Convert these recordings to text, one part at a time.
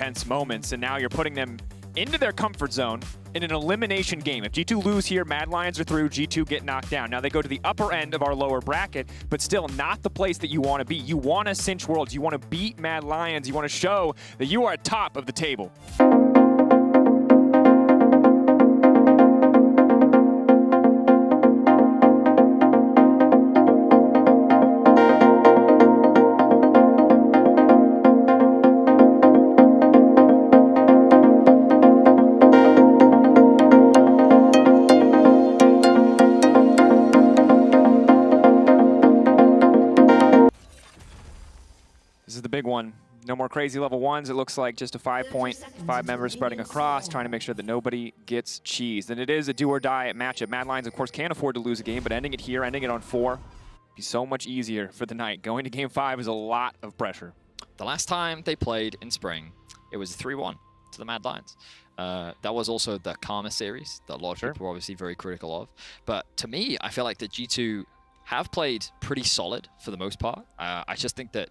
tense moments, and now you're putting them into their comfort zone in an elimination game. If G2 lose here, Mad Lions are through, G2 get knocked down. Now they go to the upper end of our lower bracket, but still not the place that you want to be. You want to cinch worlds, you want to beat Mad Lions, you want to show that you are at top of the table. This is the big one. No more crazy level ones. It looks like just a 5 members spreading across, trying to make sure that nobody gets cheesed. And it is a do or die matchup. Mad Lions, of course, can't afford to lose a game, but ending it here, ending it on 4, be so much easier for the night. Going to game 5 is a lot of pressure. The last time they played in spring, it was 3-1 to the Mad Lions. That was also the Karma series that a lot of people were obviously very critical of. But to me, I feel like the G2 have played pretty solid for the most part. I just think that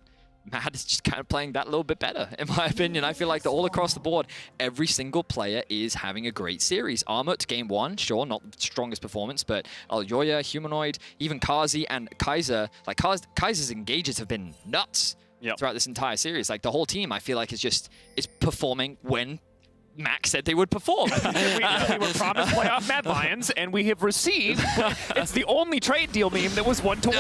Mad is just kind of playing that little bit better, in my opinion. I feel like that all across the board, every single player is having a great series. Armut, game 1, sure, not the strongest performance, but Elyoya, Humanoid, even Kazi and Kaiser. Like, Kaiser's engages have been nuts throughout this entire series. Like, the whole team, I feel like, is performing when Max said they would perform. we were promised playoff Mad Lions, and we have received. It's the only trade deal meme that was 1-1.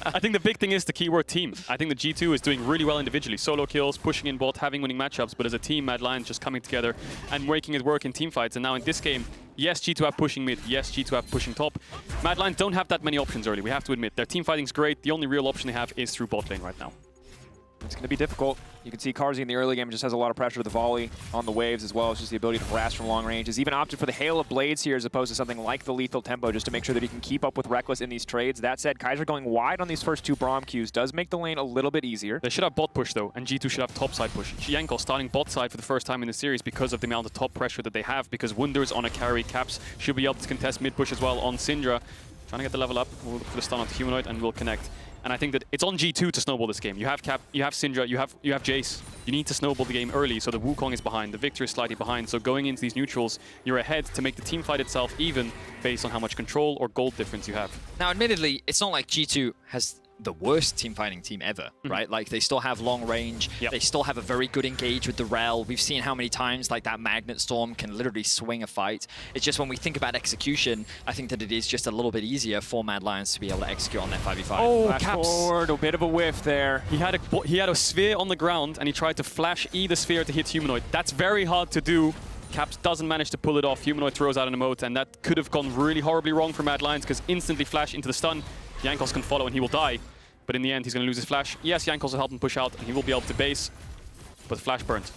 I think the big thing is the keyword team. I think the G2 is doing really well individually. Solo kills, pushing in bot, having winning matchups, but as a team, Mad Lions just coming together and making it work in team fights. And now in this game, yes, G2 have pushing mid, yes, G2 have pushing top. Mad Lions don't have that many options early, we have to admit. Their team fighting's great. The only real option they have is through bot lane right now. It's going to be difficult. You can see Karzi in the early game just has a lot of pressure to the volley on the waves, as well as just the ability to harass from long range. He's even opted for the Hail of Blades here as opposed to something like the Lethal Tempo, just to make sure that he can keep up with Reckless in these trades. That said, Kaiser going wide on these first 2 Braum queues does make the lane a little bit easier. They should have bot push though, and G2 should have top side push. Yanko starting bot side for the first time in the series because of the amount of top pressure that they have, because Wunder's on a carry. Caps should be able to contest mid push as well on Syndra. Trying to get the level up, we'll look for the stun on the Humanoid and we'll connect. And I think that it's on G2 to snowball this game. You have Cap, you have Syndra, you have Jace. You need to snowball the game early, so the Wukong is behind, the Victor is slightly behind. So going into these neutrals, you're ahead to make the team fight itself even based on how much control or gold difference you have. Now, admittedly, it's not like G2 has the worst team fighting team ever, right? Like, they still have long range. They still have a very good engage with the Rel. We've seen how many times like that Magnet Storm can literally swing a fight. It's just when we think about execution, I think that it is just a little bit easier for Mad Lions to be able to execute on their 5v5. Oh, Caps forward, a bit of a whiff there. He had a sphere on the ground and he tried to flash E the sphere to hit Humanoid. That's very hard to do. Caps doesn't manage to pull it off. Humanoid throws out an emote, and that could have gone really horribly wrong for Mad Lions, because instantly flash into the stun. Jankos can follow and he will die. But in the end, he's going to lose his flash. Yes, Jankos will help him push out, and he will be able to base. But the flash burnt.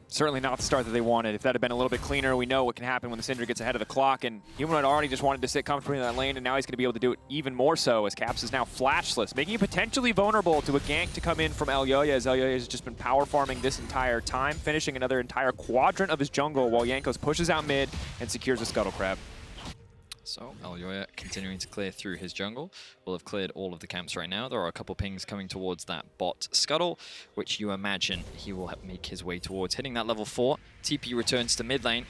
Certainly not the start that they wanted. If that had been a little bit cleaner, we know what can happen when the Syndra gets ahead of the clock. And Humanoid already just wanted to sit comfortably in that lane, and now he's going to be able to do it even more so, as Caps is now flashless, making it potentially vulnerable to a gank to come in from Elyoya, as Elyoya has just been power farming this entire time, finishing another entire quadrant of his jungle while Jankos pushes out mid and secures a Scuttle Crab. So Elyoya continuing to clear through his jungle. Will have cleared all of the camps right now. There are a couple pings coming towards that bot Scuttle, which you imagine he will make his way towards, hitting that level 4. TP returns to mid lane.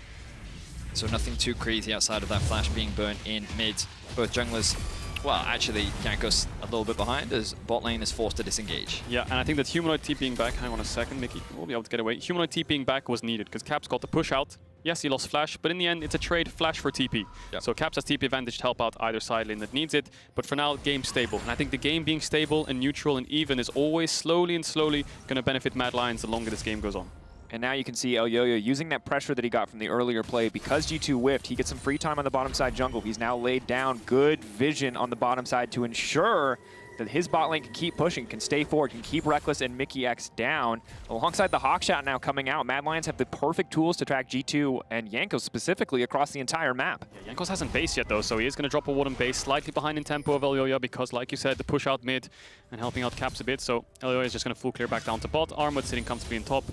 So nothing too crazy outside of that flash being burnt in mid. Both junglers, well, actually, Jankos a little bit behind as bot lane is forced to disengage. Yeah, and I think that Humanoid TPing back, hang on a second, Mickey will be able to get away. Humanoid TPing back was needed because Caps got the push out. Yes, he lost flash, but in the end, it's a trade flash for TP. So Caps has TP advantage to help out either side lane that needs it. But for now, game stable. And I think the game being stable and neutral and even is always slowly going to benefit Mad Lions the longer this game goes on. And now you can see Elyoya using that pressure that he got from the earlier play. Because G2 whiffed, he gets some free time on the bottom side jungle. He's now laid down good vision on the bottom side to ensure that his bot lane can keep pushing, can stay forward, can keep Reckless and Mickey X down. Alongside the Hawkshot now coming out, Mad Lions have the perfect tools to track G2 and Jankos specifically across the entire map. Yeah, Jankos hasn't based yet though, so he is going to drop a ward on base, slightly behind in tempo of Elyoya because, like you said, the push out mid and helping out Caps a bit. So Elyoya is just going to full clear back down to bot. Armut sitting comfortably in top.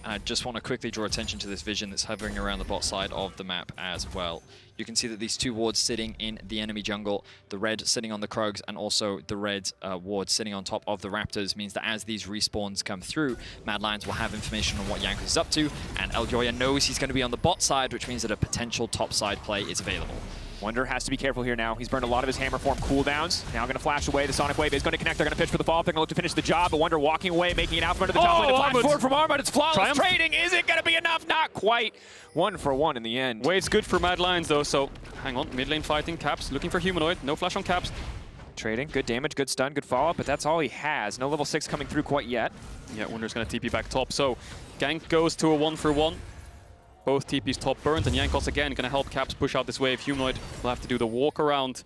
And I just want to quickly draw attention to this vision that's hovering around the bot side of the map as well. You can see that these two wards sitting in the enemy jungle, the red sitting on the Krugs, and also the red ward sitting on top of the Raptors, means that as these respawns come through, Mad Lions will have information on what Jankos is up to, and Eljoya knows he's going to be on the bot side, which means that a potential top side play is available. Wunder has to be careful here now. He's burned a lot of his hammer form cooldowns. Now going to flash away. The Sonic Wave is going to connect. They're going to pitch for the follow-up. They're going to look to finish the job, but Wunder walking away, making it out from under the top lane. Flash forward from Armut. It's flawless Triumph. trading. Is it going to be enough? Not quite. 1-for-1 in the end. Wave's good for Mad Lions though, so hang on. Mid lane fighting. Caps looking for Humanoid. No flash on Caps. Trading. Good damage, good stun, good follow-up, but that's all he has. No level 6 coming through quite yet. Yeah, Wunder's going to TP back top. So gank goes to a 1-for-1. Both TP's top burnt, and Jankos again going to help Caps push out this wave. Humanoid will have to do the walk around,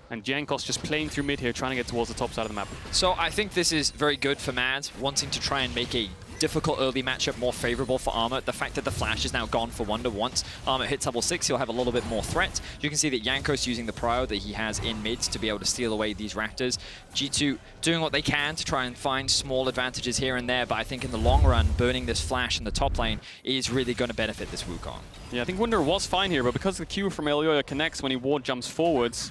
and Jankos just playing through mid here, trying to get towards the top side of the map. So I think this is very good for Mad, wanting to try and make a difficult early matchup more favorable for Armut. The fact that the flash is now gone for Wunder once Armut hits level 6, he'll have a little bit more threat. You can see that Jankos using the prio that he has in mid to be able to steal away these Raptors. G2 doing what they can to try and find small advantages here and there, but I think in the long run, burning this flash in the top lane is really going to benefit this Wukong. Yeah, I think Wunder was fine here, but because the Q from Eljoya connects when he ward jumps forwards,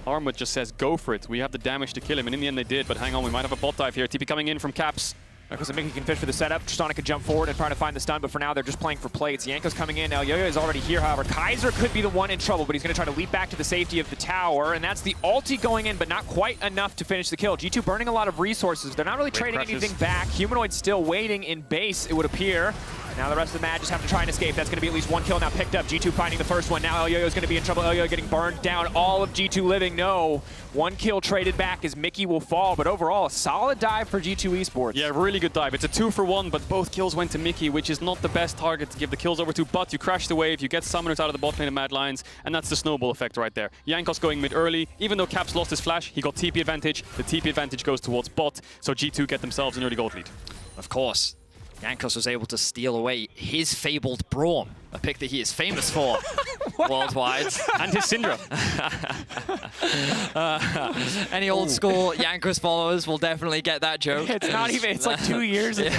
Armut just says, go for it. We have the damage to kill him, and in the end they did, but hang on, we might have a bot dive here. TP coming in from Caps. Because Mickey can fish for the setup. Sonic could jump forward and try to find the stun, but for now they're just playing for plates. Yanko's coming in. Eljoya is already here, however. Kaiser could be the one in trouble, but he's going to try to leap back to the safety of the tower, and that's the ulti going in, but not quite enough to finish the kill. G2 burning a lot of resources. They're not really trading anything back. Humanoid still waiting in base, it would appear. Now the rest of the Mad just have to try and escape. That's going to be at least one kill now picked up. G2 finding the first one. Now Eljoya is going to be in trouble. Eljoya getting burned down. All of G2 living. No. One kill traded back as Mickey will fall. But overall, a solid dive for G2 Esports. Yeah, really good dive. It's a 2-for-1, but both kills went to Mickey, which is not the best target to give the kills over to. But you crash the wave, you get summoners out of the bot lane of Mad Lions, and that's the snowball effect right there. Jankos going mid early. Even though Caps lost his flash, he got TP advantage. The TP advantage goes towards bot, so G2 get themselves an early gold lead. Of course, Jankos was able to steal away his fabled Braum, a pick that he is famous for worldwide. And his Syndra. Any old school Jankos followers will definitely get that joke. It's not even, it's like 2 years ago.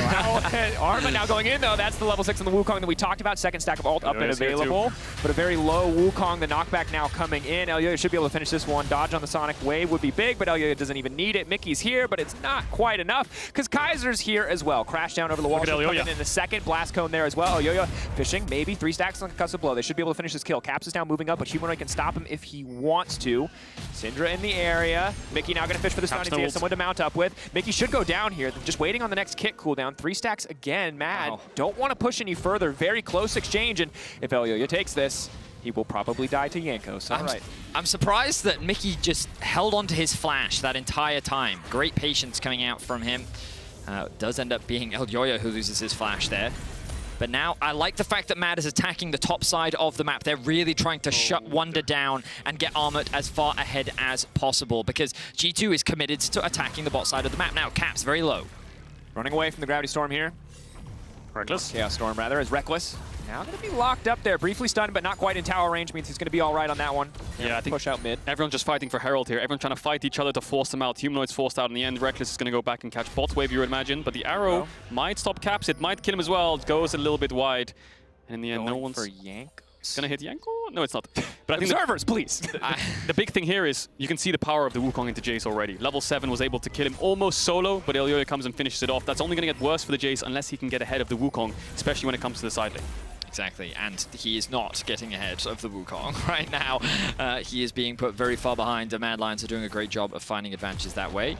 Arma now going in though, that's the level 6 on the Wukong that we talked about. Second stack of ult up and available, but a very low Wukong. The knockback now coming in. Eljoya should be able to finish this one. Dodge on the Sonic Wave would be big, but Eljoya doesn't even need it. Mickey's here, but it's not quite enough because Kaiser's here as well. Crash down over the wall. Coming in the second blast cone there as well. Eljoya fishing, maybe 3 stacks on concussive blow. They should be able to finish this kill. Caps is now moving up, but Humanoid can stop him if he wants to. Syndra in the area. Mickey now going to fish for the stun. He has someone to mount up with. Mickey should go down here. Just waiting on the next kick cooldown. 3 stacks again. Mad don't want to push any further. Very close exchange, and if Eljoya takes this, he will probably die to Jankos. All right. I'm surprised that Mickey just held on to his flash that entire time. Great patience coming out from him. Does end up being Eljoya who loses his flash there. But now, I like the fact that Mad is attacking the top side of the map. They're really trying to shut Wunder down and get Armut as far ahead as possible because G2 is committed to attacking the bot side of the map. Now, Caps very low. Running away from the Gravity Storm here. Reckless? Chaos Storm, rather, is Reckless. Now going to be locked up there. Briefly stunned, but not quite in tower range. Means he's going to be all right on that one. Yeah, I think push out mid. Everyone's just fighting for Herald here. Everyone's trying to fight each other to force them out. Humanoid's forced out in the end. Reckless is going to go back and catch bot wave, you would imagine. But the arrow might stop Caps. It might kill him as well. It goes a little bit wide. And in the end, no one's for Yank. Gonna hit Yanko? No, it's not. But I think observers, please. The big thing here is you can see the power of the Wukong into Jace already. Level 7 was able to kill him almost solo, but Eljoya comes and finishes it off. That's only going to get worse for the Jace unless he can get ahead of the Wukong, especially when it comes to the side lane. Exactly, and he is not getting ahead of the Wukong right now. He is being put very far behind. The Mad Lions are doing a great job of finding advantages that way.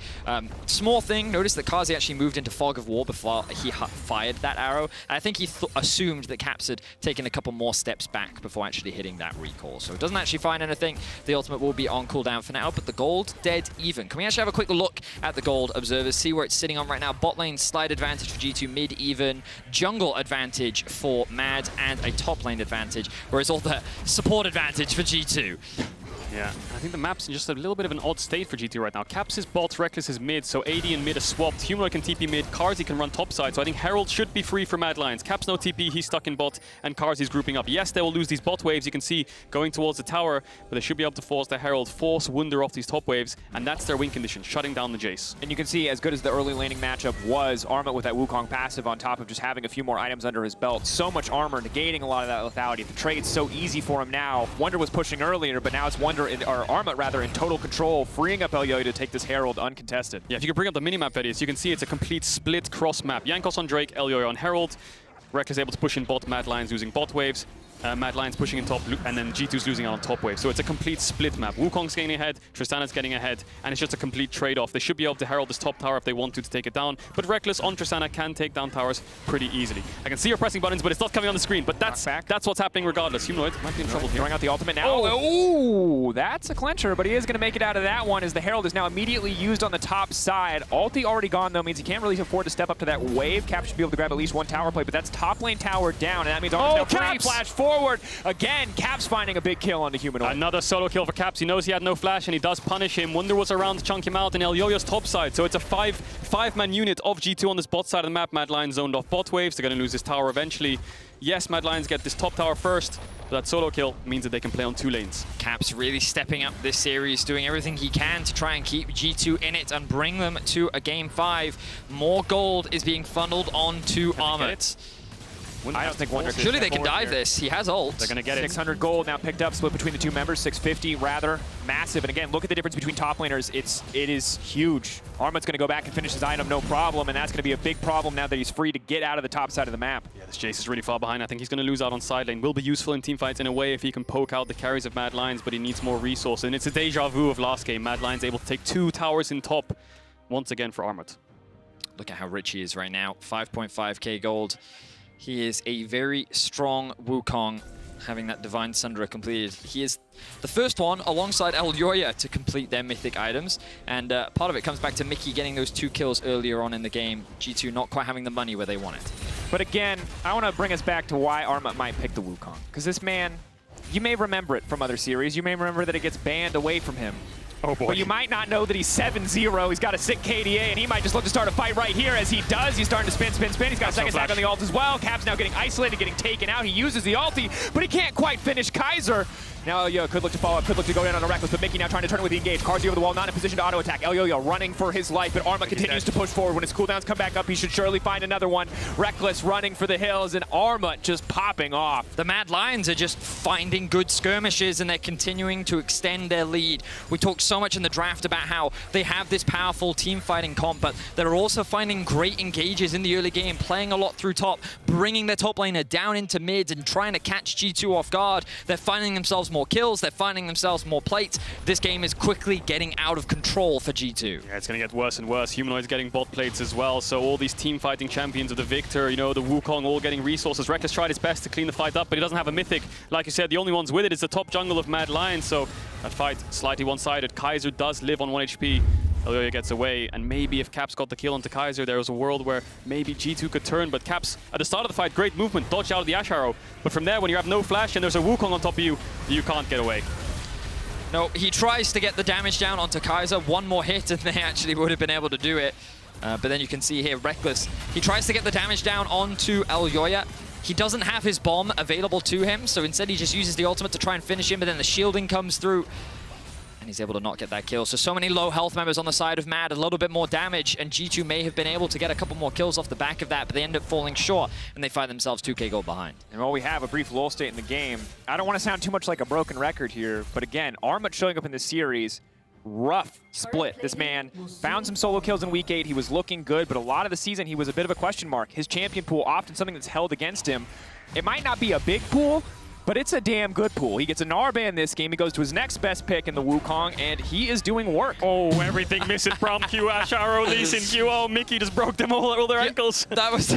Small thing, notice that Kazi actually moved into Fog of War before he fired that arrow. And I think he assumed that Caps had taken a couple more steps back before actually hitting that recall. So it doesn't actually find anything. The ultimate will be on cooldown for now, but the gold dead even. Can we actually have a quick look at the gold observers, see where it's sitting on right now? Bot lane slight advantage for G2, mid even, jungle advantage for Mad, and a top lane advantage, whereas all the support advantage for G2. Yeah, I think the map's in just a little bit of an odd state for G2 right now. Caps is bot, Reckless is mid, so AD and mid are swapped. Humanoid can TP mid, Karzi can run topside, so I think Herald should be free for Mad Lions. Caps no TP, he's stuck in bot, and Karzi's grouping up. Yes, they will lose these bot waves, you can see going towards the tower, but they should be able to force the Herald, force Wunder off these top waves, and that's their win condition, shutting down the Jace. And you can see, as good as the early laning matchup was, Armut with that Wukong passive on top of just having a few more items under his belt, so much armor, negating a lot of that lethality. The trade's so easy for him now. Wunder was pushing earlier, but now it's Armut rather in total control, freeing up Elyoya to take this Herald uncontested. Yeah, if you can bring up the minimap, Vedius, you can see it's a complete split cross map. Jankos on Drake, Elyoya on Herald. Reckless able to push in bot, Mad Lions using bot waves. Mad Lions pushing in top, and then G2's losing out on top wave. So it's a complete split map. Wukong's getting ahead, Tristana's getting ahead, and it's just a complete trade-off. They should be able to herald this top tower if they want to take it down, but Reckless on Tristana can take down towers pretty easily. I can see you're pressing buttons, but it's not coming on the screen, but that's what's happening regardless. Humanoid might be in trouble here. Throwing out the ultimate now. Oh, that's a clincher, but he is going to make it out of that one as the Herald is now immediately used on the top side. Ulti already gone, though, means he can't really afford to step up to that wave. Cap should be able to grab at least one tower play, but that's top lane tower down, and that means Cap flash forward. Again, Caps finding a big kill on the Humanoid. Another solo kill for Caps. He knows he had no flash, and he does punish him. Wunder was around to chunk him out, and Elyoya's top side. So it's a five-man unit of G2 on this bot side of the map. Mad Lions zoned off bot waves. They're going to lose this tower eventually. Yes, Mad Lions get this top tower first, but that solo kill means that they can play on two lanes. Caps really stepping up this series, doing everything he can to try and keep G2 in it and bring them to a Game 5. More gold is being funneled onto Armut. I don't think Wunder. Surely they can dive this. He has ult. They're going to get 600 gold now picked up, split between the two members. 650 rather massive. And again, look at the difference between top laners. It is huge. Armut's going to go back and finish his item, no problem, and that's going to be a big problem now that he's free to get out of the top side of the map. Yeah, this Jace is really far behind. I think he's going to lose out on side lane. Will be useful in teamfights in a way if he can poke out the carries of Mad Lions, but he needs more resources. And it's a deja vu of last game. Mad Lions able to take 2 towers in top once again for Armut. Look at how rich he is right now. 5.5k gold. He is a very strong Wukong, having that Divine Sundra completed. He is the first one, alongside Elyoya, to complete their mythic items. And part of it comes back to Mickey getting those 2 kills earlier on in the game. G2 not quite having the money where they want it. But again, I want to bring us back to why Armut might pick the Wukong. Because this man, you may remember it from other series. You may remember that it gets banned away from him. Oh boy. But you might not know that he's 7-0. He's got a sick KDA, and he might just look to start a fight right here. As he does, he's starting to spin. He's got a second stack on the ult as well. Cap's now getting isolated, getting taken out. He uses the ulti, but he can't quite finish Kaiser. Now Elyoya could look to follow up, could look to go in on a Reckless, but Mickey now trying to turn it with the engage. Karzi over the wall, not in position to auto-attack. Elyoya running for his life, but Armut continues to push forward. When his cooldowns come back up, he should surely find another one. Reckless running for the hills, and Armut just popping off. The Mad Lions are just finding good skirmishes, and they're continuing to extend their lead. We talked so much in the draft about how they have this powerful team fighting comp, but they're also finding great engages in the early game, playing a lot through top, bringing their top laner down into mid and trying to catch G2 off guard. They're finding themselves more kills, they're finding themselves more plates. This game is quickly getting out of control for G2. Yeah, it's going to get worse and worse. Humanoid's getting bot plates as well, so all these team fighting champions of the Victor, you know, the Wukong all getting resources. Reckless tried his best to clean the fight up, but he doesn't have a mythic. Like you said, the only ones with it is the top jungle of Mad Lions, so that fight slightly one-sided. Kaiser does live on 1 HP. Elyoya gets away, and maybe if Caps got the kill onto Kaiser, there was a world where maybe G2 could turn, but Caps, at the start of the fight, great movement, dodged out of the Ash Arrow. But from there, when you have no flash and there's a Wukong on top of you, you can't get away. No, he tries to get the damage down onto Kaiser. One more hit and they actually would have been able to do it. But then you can see here, Reckless, he tries to get the damage down onto Elyoya. He doesn't have his bomb available to him, so instead he just uses the ultimate to try and finish him, but then the shielding comes through. And he's able to not get that kill. So many low health members on the side of Mad, a little bit more damage, and G2 may have been able to get a couple more kills off the back of that, but they end up falling short, and they find themselves 2k gold behind. And while we have a brief lull state in the game, I don't want to sound too much like a broken record here, but again, Armut showing up in this series, rough split. This man found some solo kills in week 8. He was looking good, but a lot of the season he was a bit of a question mark. His champion pool, often something that's held against him. It might not be a big pool, but it's a damn good pool. He gets a Gnar ban this game. He goes to his next best pick in the Wukong, and he is doing work. Oh, everything misses from Q, Ash Arrow, Lee Sin Q. Oh, Mickey just broke them all their ankles. That was,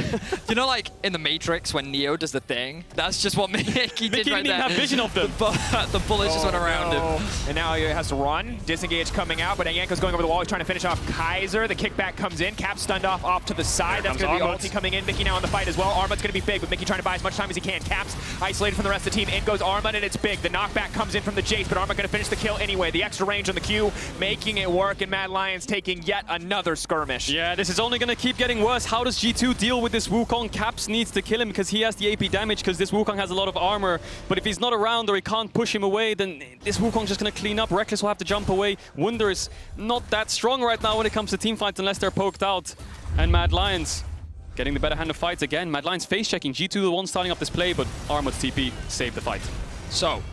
you know, like in the Matrix when Neo does the thing? That's just what Mickey did right there. Mickey didn't even have vision of them. The bullet just went around him. And now he has to run. Disengage coming out, but Yanko's going over the wall. He's trying to finish off Kaiser. The kickback comes in. Cap stunned off to the side. That's going to be ulti coming in. Mickey now in the fight as well. Armut's going to be big, but Mickey trying to buy as much time as he can. Cap's isolated from the rest of the team. team. In goes Arma, and it's big. The knockback comes in from the Jace, but Arma going to finish the kill anyway. The extra range on the Q, making it work, and Mad Lions taking yet another skirmish. Yeah, this is only going to keep getting worse. How does G2 deal with this Wukong? Caps needs to kill him because he has the AP damage, because this Wukong has a lot of armor. But if he's not around or he can't push him away, then this Wukong's just going to clean up. Reckless will have to jump away. Wunder is not that strong right now when it comes to team fights unless they're poked out. And Mad Lions getting the better hand of fights again. Mad Lions face checking. G2 the one starting up this play, but Armut's TP saved the fight. So,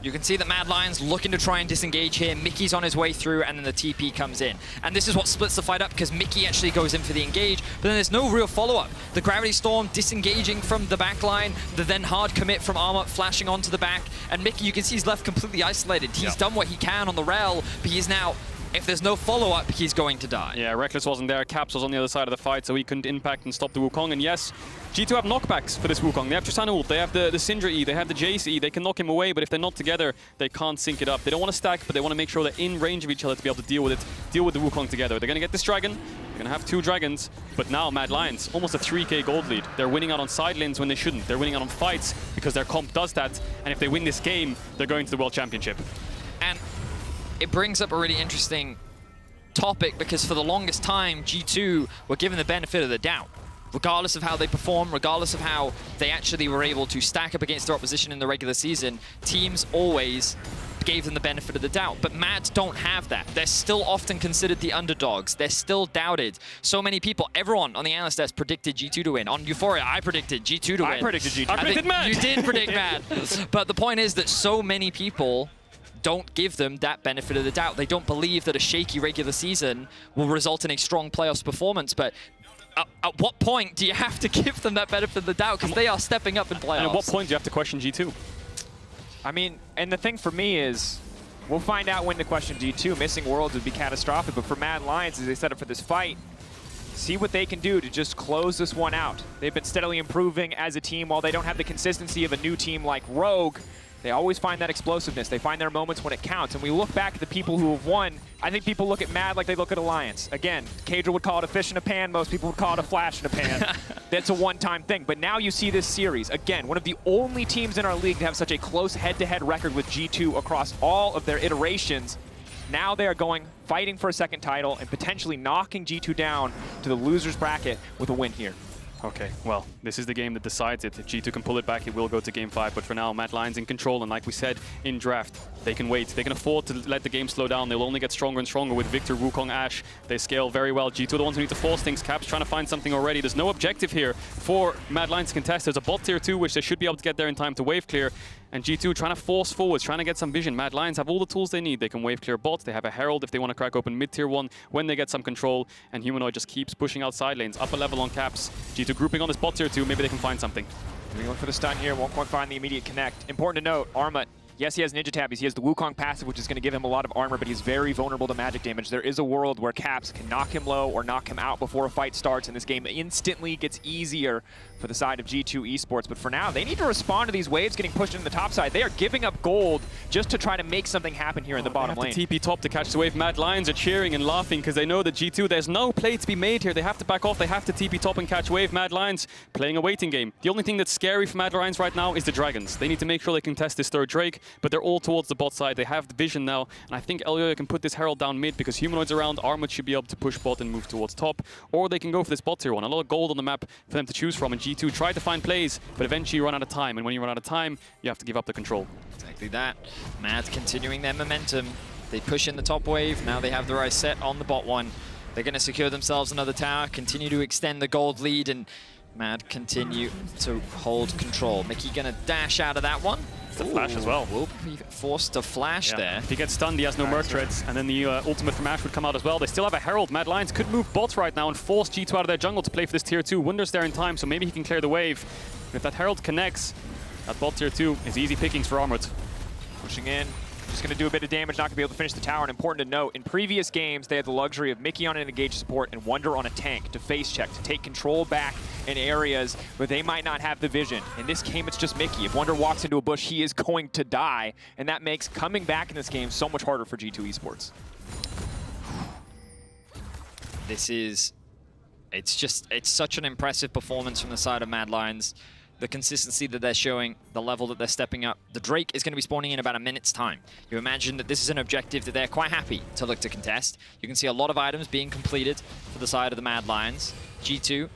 you can see that Mad Lions looking to try and disengage here. Mickey's on his way through, and then the TP comes in. And this is what splits the fight up, because Mickey actually goes in for the engage, but then there's no real follow-up. The Gravity Storm disengaging from the back line, the then hard commit from Armut flashing onto the back, and Mickey, you can see he's left completely isolated. He's done what he can on the rel, but he's now, if there's no follow-up, he's going to die. Yeah, Reckless wasn't there. Caps was on the other side of the fight, so he couldn't impact and stop the Wukong. And yes, G2 have knockbacks for this Wukong. They have Tristana ult, they have the Syndra E, they have the Jace E. They can knock him away, but if they're not together, they can't sync it up. They don't want to stack, but they want to make sure they're in range of each other to be able to deal with it, deal with the Wukong together. They're going to get this dragon. They're going to have 2 dragons, but now Mad Lions, almost a 3k gold lead. They're winning out on side lanes when they shouldn't. They're winning out on fights because their comp does that, and if they win this game, they're going to the World Championship. And it brings up a really interesting topic, because for the longest time, G2 were given the benefit of the doubt. Regardless of how they perform, regardless of how they actually were able to stack up against their opposition in the regular season, teams always gave them the benefit of the doubt. But Mads don't have that. They're still often considered the underdogs. They're still doubted. So many people, everyone on the analyst desk predicted G2 to win. On Euphoria, I predicted G2 to win. I predicted G2. I predicted Mad. You did predict Mad. But the point is that so many people don't give them that benefit of the doubt. They don't believe that a shaky regular season will result in a strong playoffs performance. But at what point do you have to give them that benefit of the doubt? Because they are stepping up in playoffs. And at what point do you have to question G2? I mean, and the thing for me is, we'll find out when to question G2. Missing Worlds would be catastrophic, but for Mad Lions, as they set up for this fight, see what they can do to just close this one out. They've been steadily improving as a team. While they don't have the consistency of a new team like Rogue, they always find that explosiveness. They find their moments when it counts. And we look back at the people who have won. I think people look at Mad like they look at Alliance. Again, Cadra would call it a fish in a pan. Most people would call it a flash in a pan. That's a one-time thing. But now you see this series. Again, one of the only teams in our league to have such a close head-to-head record with G2 across all of their iterations. Now they are fighting for a second title and potentially knocking G2 down to the loser's bracket with a win here. Okay, well, this is the game that decides it. If G2 can pull it back, it will go to Game 5. But for now, Mad Lions in control. And like we said in draft, they can wait. They can afford to let the game slow down. They'll only get stronger and stronger with Victor, Wukong, Ashe. They scale very well. G2 are the ones who need to force things. Caps trying to find something already. There's no objective here for Mad Lions to contest. There's a bot tier 2, which they should be able to get there in time to wave clear. And G2 trying to force forwards, trying to get some vision. Mad Lions have all the tools they need. They can wave clear bots. They have a Herald if they want to crack open mid-tier 1 when they get some control. And Humanoid just keeps pushing out side lanes. Upper level on Caps. G2 grouping on this bot tier 2. Maybe they can find something. Going for the stun here. Won't quite find the immediate connect. Important to note, Armut, yes, he has Ninja Tabbies. He has the Wukong passive, which is going to give him a lot of armor, but he's very vulnerable to magic damage. There is a world where Caps can knock him low or knock him out before a fight starts, and this game instantly gets easier for the side of G2 Esports. But for now, they need to respond to these waves getting pushed into the top side. They are giving up gold just to try to make something happen here in the bottom lane. TP top to catch the wave. Mad Lions are cheering and laughing because they know that G2, there's no play to be made here. They have to back off. They have to TP top and catch wave. Mad Lions playing a waiting game. The only thing that's scary for Mad Lions right now is the dragons. They need to make sure they can test this third Drake, but they're all towards the bot side. They have the vision now, and I think Elioya can put this Herald down mid because Humanoid's around. Armut should be able to push bot and move towards top, or they can go for this bot tier 1. A lot of gold on the map for them to choose from, and G2 try to find plays, but eventually you run out of time, and when you run out of time, you have to give up the control. Exactly that. Mad continuing their momentum. They push in the top wave. Now they have the right set on the bot one. They're going to secure themselves another tower, continue to extend the gold lead, and Mad continue to hold control. Mickey going to dash out of that one. The flash as well. Will be forced to flash there. If he gets stunned, he has no Merc Treads, and then the ultimate from Ashe would come out as well. They still have a Herald. Mad Lions could move bots right now and force G2 out of their jungle to play for this tier 2. Wunder's there in time, so maybe he can clear the wave. If that Herald connects, that bot tier 2 is easy pickings for Armut. Pushing in. Just going to do a bit of damage, not going to be able to finish the tower. And important to note, in previous games, they had the luxury of Mickey on an engaged support and Wunder on a tank to face check, to take control back in areas where they might not have the vision. In this game, it's just Mickey. If Wunder walks into a bush, he is going to die. And that makes coming back in this game so much harder for G2 Esports. This is... It's such an impressive performance from the side of Mad Lions. the consistency that they're showing, the level that they're stepping up. The Drake is going to be spawning in about a minute's time. You imagine that this is an objective that they're quite happy to look to contest. You can see a lot of items being completed for the side of the Mad Lions. G2,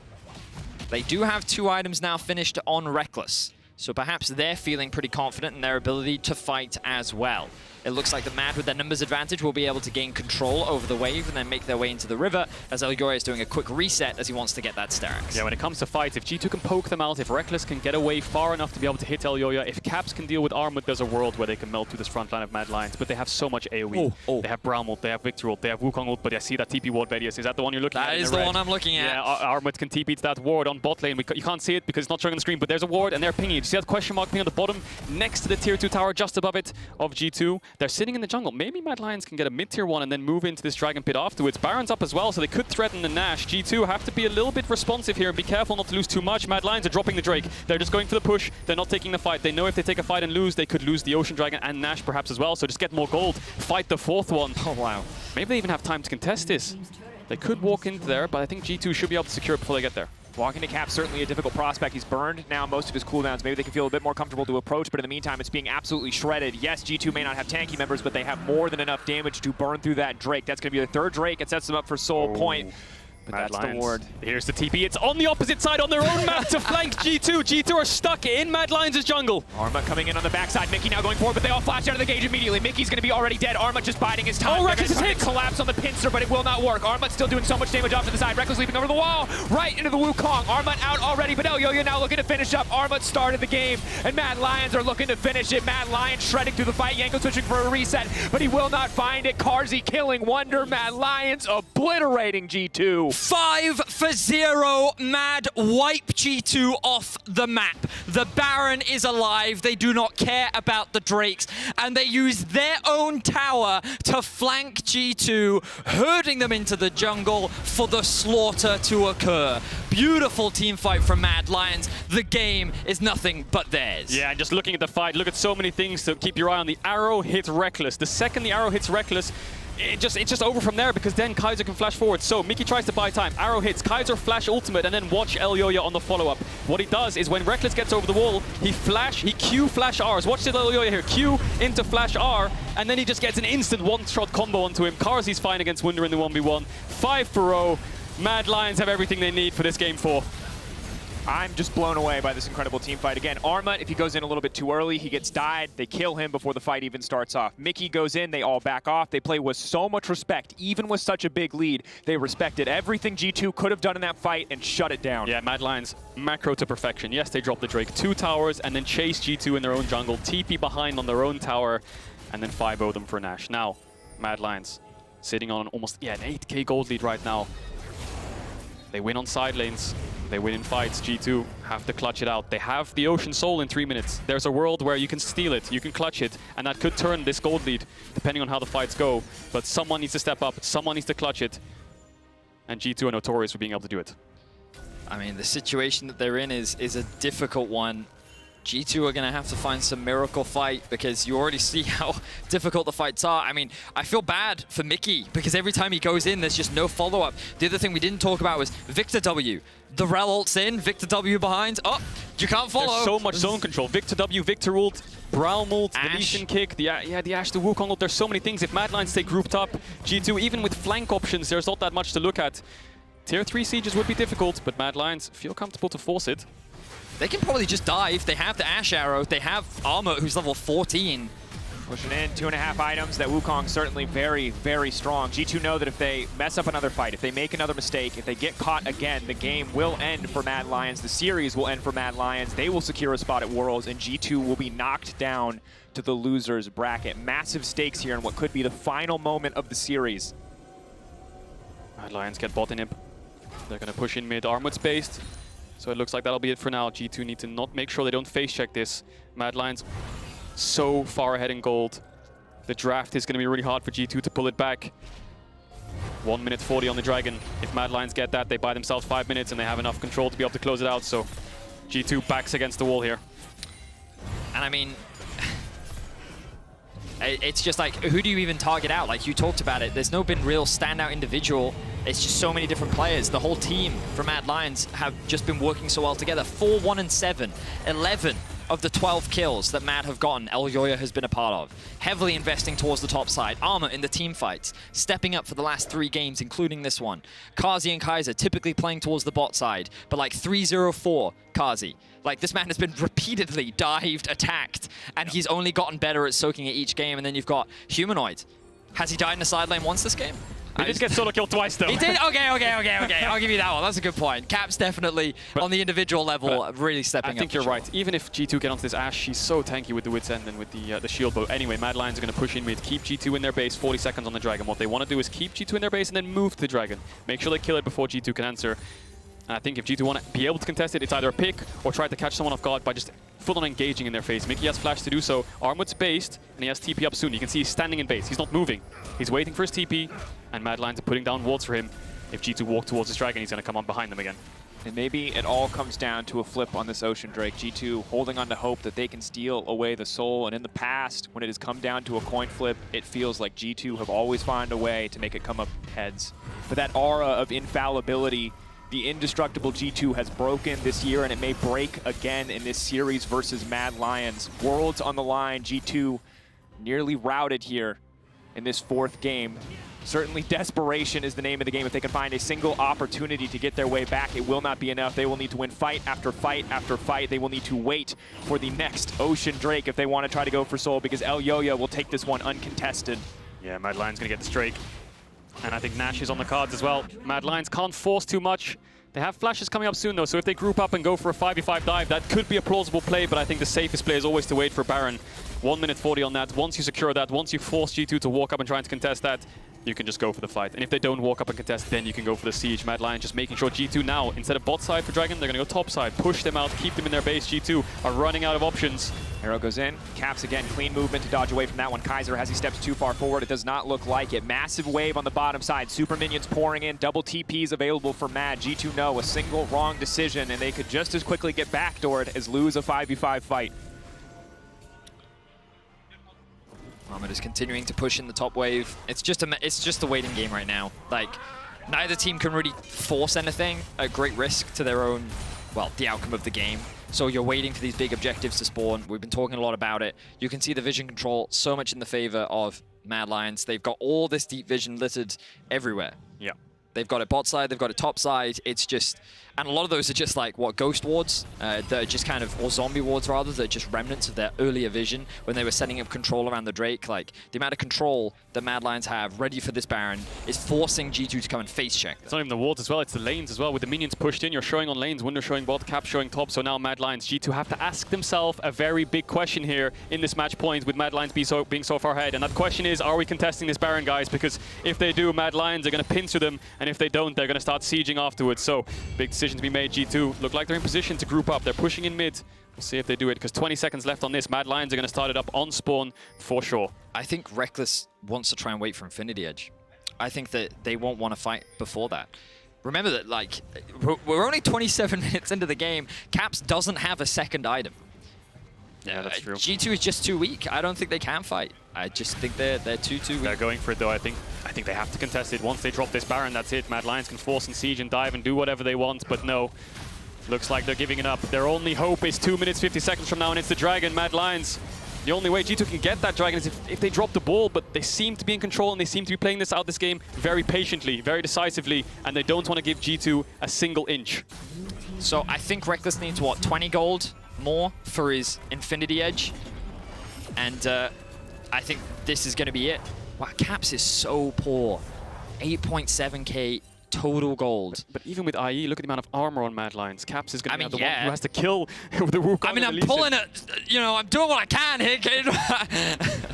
they do have 2 items now finished on Reckless. So perhaps they're feeling pretty confident in their ability to fight as well. It looks like the Mad, with their numbers advantage, will be able to gain control over the wave and then make their way into the river, as Elyoya is doing a quick reset as he wants to get that Steraks. Yeah, when it comes to fights, if G2 can poke them out, if Reckless can get away far enough to be able to hit Elyoya, if Caps can deal with Armut, there's a world where they can melt through this front line of Mad Lions. But they have so much AoE. They have Braum ult, they have Victor ult, they have Wukong ult, but I see that TP ward, Vedius. Is that the one you're looking at? That is the one I'm looking at. Yeah, Armut can TP to that ward on bot lane. You can't see it because it's not showing on the screen, but there's a ward and they're pinging it. You see that question mark ping on the bottom next to the tier 2 tower, just above it, of G2. They're sitting in the jungle. Maybe Mad Lions can get a mid-tier 1 and then move into this Dragon Pit afterwards. Baron's up as well, so they could threaten the Nash. G2 have to be a little bit responsive here and be careful not to lose too much. Mad Lions are dropping the Drake. They're just going for the push. They're not taking the fight. They know if they take a fight and lose, they could lose the Ocean Dragon and Nash perhaps as well, so just get more gold. Fight the 4th one. Oh, wow. Maybe they even have time to contest this. They could walk into there, but I think G2 should be able to secure it before they get there. Walking to Cap, certainly a difficult prospect. He's burned now most of his cooldowns. Maybe they can feel a bit more comfortable to approach, but in the meantime, it's being absolutely shredded. Yes, G2 may not have tanky members, but they have more than enough damage to burn through that Drake. That's going to be the 3rd Drake. It sets them up for Soul Point. But Mad that's Lions. the ward. Here's the TP. It's on the opposite side on their own map to flank G2. G2 are stuck in Mad Lions' jungle. Armut coming in on the backside. Mickey now going forward, but they all flash out of the gauge immediately. Mickey's going to be already dead. Armut just biding his time. Oh, Reckless is hit. Collapse on the pincer, but it will not work. Armut still doing so much damage off to the side. Reckless leaping over the wall, right into the Wukong. Armut out already, but Elyoya now looking to finish up. Armut started the game, and Mad Lions are looking to finish it. Mad Lions shredding through the fight. Yanko switching for a reset, but he will not find it. Carzzy killing Wonder. Mad Lions obliterating G2. 5-0, Mad wipe G2 off the map. The Baron is alive. They do not care about the Drakes, and they use their own tower to flank G2, herding them into the jungle for the slaughter to occur. Beautiful team fight from Mad Lions. The game is nothing but theirs. Yeah, and just looking at the fight, look at so many things to keep your eye on. The arrow hits Reckless. The second the arrow hits Reckless, it's just over from there, because then Kaiser can flash forward. So Mickey tries to buy time. Arrow hits. Kaiser flash ultimate, and then watch Elyoya on the follow-up. What he does is when Reckless gets over the wall, he Q flash Rs. Watch the Elyoya here. Q into flash R, and then he just gets an instant one-shot combo onto him. Carzzy's fine against Wunder in the 1v1. 5-0. Mad Lions have everything they need for this game 4. I'm just blown away by this incredible team fight. Again, Armut, if he goes in a little bit too early, he gets died. They kill him before the fight even starts off. Mickey goes in, they all back off. They play with so much respect, even with such a big lead. They respected everything G2 could have done in that fight and shut it down. Yeah, Mad Lions, macro to perfection. Yes, they dropped the Drake. 2 towers, and then chase G2 in their own jungle, TP behind on their own tower, and then 5-0 them for Nash. Now, Mad Lions sitting on almost, an 8k gold lead right now. They win on side lanes. They win in fights. G2 have to clutch it out. They have the Ocean Soul in 3 minutes. There's a world where you can steal it, you can clutch it, and that could turn this gold lead, depending on how the fights go. But someone needs to step up, someone needs to clutch it, and G2 are notorious for being able to do it. I mean, the situation that they're in is a difficult one. G2 are going to have to find some miracle fight, because you already see how difficult the fights are. I mean, I feel bad for Mickey, because every time he goes in, there's just no follow-up. The other thing we didn't talk about was Victor W. The Rel ult's in, Victor W behind. Oh, you can't follow. There's so much zone control. Victor W, Victor ult, Braum ult, the Lesion kick, the Ashe, the Wukong ult. There's so many things. If Mad Lions stay grouped up, G2, even with flank options, there's not that much to look at. Tier 3 sieges would be difficult, but Mad Lions feel comfortable to force it. They can probably just dive. They have the Ashe arrow. They have Armor, who's level 14. Pushing in 2.5 items. That Wukong certainly very, very strong. G2 know that if they mess up another fight, if they make another mistake, if they get caught again, the game will end for Mad Lions. The series will end for Mad Lions. They will secure a spot at Worlds, and G2 will be knocked down to the losers bracket. Massive stakes here in what could be the final moment of the series. Mad Lions get bot in imp. They're going to push in mid. Armut's based. So it looks like that'll be it for now. G2 need to not make sure they don't face check this. Mad Lions so far ahead in gold. The draft is going to be really hard for G2 to pull it back. 1 minute 40 on the Dragon. If Mad Lions get that, they buy themselves 5 minutes and they have enough control to be able to close it out. So G2 backs against the wall here. And I mean, It's just like, who do you even target out? Like you talked about it, there's no been real standout individual. It's just so many different players. The whole team from Mad Lions have just been working so well together. 4-1-7, 11 of the 12 kills that Mad have gotten, Elyoya has been a part of. Heavily investing towards the top side. Armor in the team fights. Stepping up for the last 3 games, including this one. Kazi and Kaiser typically playing towards the bot side, but like 3-0-4 Kazi. Like, this man has been repeatedly dived, attacked, and he's only gotten better at soaking at each game. And then you've got Humanoid. Has he died in the side lane once this game? He did get solo kill twice, though. He did? Okay. I'll give you that one. That's a good point. Caps definitely, on the individual level, really stepping up. I think you're right. Even if G2 get onto this Ashe, she's so tanky with the Wit's End and with the shield bow. Anyway, Mad Lions are going to push in mid, keep G2 in their base, 40 seconds on the Dragon. What they want to do is keep G2 in their base and then move to the Dragon. Make sure they kill it before G2 can answer. And I think if G2 want to be able to contest it, it's either a pick or try to catch someone off guard by just full-on engaging in their face. Mickey has flash to do so. Armwood's based, and he has TP up soon. You can see he's standing in base. He's not moving. He's waiting for his TP, and Mad Lions are putting down wards for him. If G2 walk towards this Dragon, he's going to come on behind them again. And maybe it all comes down to a flip on this Ocean Drake. G2 holding on to hope that they can steal away the soul. And in the past, when it has come down to a coin flip, it feels like G2 have always found a way to make it come up heads. But that aura of infallibility, the indestructible G2 has broken this year, and it may break again in this series versus Mad Lions. Worlds on the line, G2 nearly routed here in this 4th game. Certainly desperation is the name of the game. If they can find a single opportunity to get their way back, it will not be enough. They will need to win fight after fight after fight. They will need to wait for the next Ocean Drake if they want to try to go for soul, because Elyoya will take this one uncontested. Yeah, Mad Lions going to get this Drake. And I think Nash is on the cards as well. Mad Lions can't force too much. They have flashes coming up soon, though, so if they group up and go for a 5v5 dive, that could be a plausible play, but I think the safest play is always to wait for Baron. 1 minute 40 on that. Once you secure that, once you force G2 to walk up and try to contest that, you can just go for the fight. And if they don't walk up and contest, then you can go for the siege. Mad Lions just making sure G2 now, instead of bot side for Dragon, they're going to go top side, push them out, keep them in their base. G2 are running out of options. Arrow goes in, Caps again, clean movement to dodge away from that one. Kaiser, as he steps too far forward, it does not look like it. Massive wave on the bottom side, super minions pouring in, double TPs available for Mad. G2 know a single wrong decision, and they could just as quickly get backdoored as lose a 5v5 fight. Mohamed is continuing to push in the top wave. It's just a waiting game right now. Like, neither team can really force anything at great risk to their own, well, the outcome of the game. So you're waiting for these big objectives to spawn. We've been talking a lot about it. You can see the vision control so much in the favor of Mad Lions. They've got all this deep vision littered everywhere. Yeah. They've got it bot side, they've got it top side. It's just, and a lot of those are just like, what, ghost wards? That are just kind of, or zombie wards rather, that are just remnants of their earlier vision when they were setting up control around the Drake. Like, the amount of control that Mad Lions have ready for this Baron is forcing G2 to come and face check them. It's not even the wards as well, it's the lanes as well. With the minions pushed in, you're showing on lanes, Wunder showing bot, Cap showing top, so now Mad Lions, G2 have to ask themselves a very big question here in this match point with Mad Lions being so far ahead. And that question is, are we contesting this Baron, guys? Because if they do, Mad Lions are going to pincer them, and if they don't, they're going to start sieging afterwards. So, big decision to be made. G2 look like they're in position to group up. They're pushing in mid. We'll see if they do it, because 20 seconds left on this. Mad Lions are going to start it up on spawn for sure. I think Reckless wants to try and wait for Infinity Edge. I think that they won't want to fight before that. Remember that, like, we're only 27 minutes into the game. Caps doesn't have a second item. Yeah, that's true. G2 is just too weak. I don't think they can fight. I just think they're too weak. They're going for it, though. I think they have to contest it. Once they drop this Baron, that's it. Mad Lions can force and siege and dive and do whatever they want, but no. Looks like they're giving it up. Their only hope is 2 minutes, 50 seconds from now, and it's the Dragon. Mad Lions. The only way G2 can get that Dragon is if they drop the ball, but they seem to be in control, and they seem to be playing this game very patiently, very decisively, and they don't want to give G2 a single inch. So I think Reckless needs, what, 20 gold more for his Infinity Edge? And I think this is going to be it. Wow, Caps is so poor. 8.7k total gold. But even with IE, look at the amount of armor on Mad Lions. Caps is going to be the one who has to kill with the Wolk. I mean, I'm pulling it. You know, I'm doing what I can here, kid.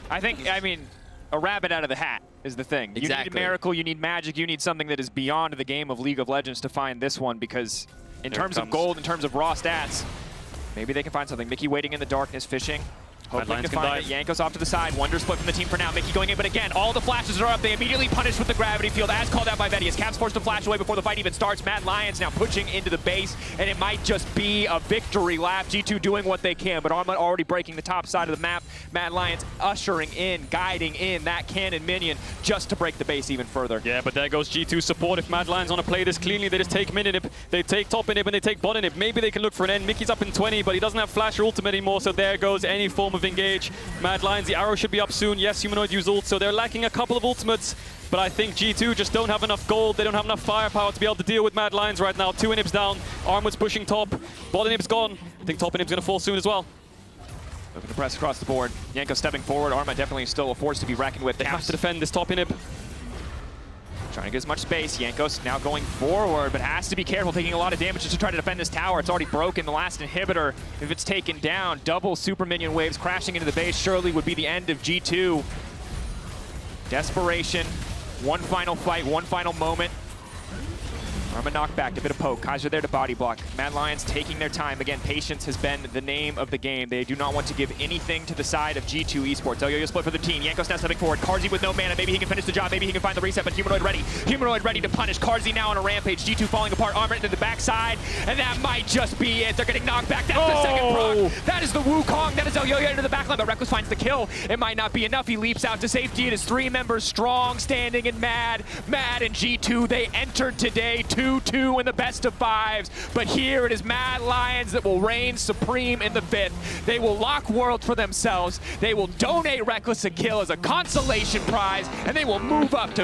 I mean, a rabbit out of the hat is the thing. Exactly. You need a miracle, you need magic, you need something that is beyond the game of League of Legends to find this one, because in terms of gold, in terms of raw stats, maybe they can find something. Mickey waiting in the darkness, fishing. Hoping Lions to can find it. dive. Yanko's off to the side. Wonder split from the team for now. Mickey going in, but again, all the flashes are up. They immediately punish with the gravity field, as called out by Vetty. As Cap's forced to flash away before the fight even starts. Mad Lions now pushing into the base, and it might just be a victory lap. G2 doing what they can, but Arma already breaking the top side of the map. Mad Lions ushering in, guiding in that cannon minion just to break the base even further. Yeah, but there goes G2 support. If Mad Lions want to play this cleanly, they just take mid inhib, they take top inhib, and they take bot inhib. Maybe they can look for an end. Mickey's up in 20, but he doesn't have flash or ultimate anymore, so there goes any form of engage. Mad Lions, the arrow should be up soon. Yes, Humanoid use ult, so they're lacking a couple of ultimates, but I think G2 just don't have enough gold. They don't have enough firepower to be able to deal with Mad Lions right now. 2 inhibs down, Armwood's pushing top, bot inhib's gone. I think top inhib's going to fall soon as well. Looking to press across the board. Yanko stepping forward. Arma definitely still a force to be reckoned with. They have to defend this top inhib. Trying to get as much space. Yanko's now going forward, but has to be careful, taking a lot of damage just to try to defend this tower. It's already broken. The last inhibitor, if it's taken down, double super minion waves crashing into the base surely would be the end of G2. Desperation. One final fight, one final moment. Arma knockback, a bit of poke. Kaiser there to body block. Mad Lions taking their time. Again, patience has been the name of the game. They do not want to give anything to the side of G2 Esports. Yo-Yo split for the team. Yanko's now stepping forward. Carzzy with no mana. Maybe he can finish the job. Maybe he can find the reset, but Humanoid ready. Humanoid ready to punish. Carzzy now on a rampage. G2 falling apart. Armor into the backside, and that might just be it. They're getting knocked back. That's the second proc. That is the Wukong. That is Yo-Yo into the backline, but Reckless finds the kill. It might not be enough. He leaps out to safety. It is 3 members strong, standing and Mad. Mad and G2, they entered today 2-2 in the best of 5s, but here it is Mad Lions that will reign supreme in the 5th. They will lock worlds for themselves. They will donate Reckless a kill as a consolation prize, and they will move up to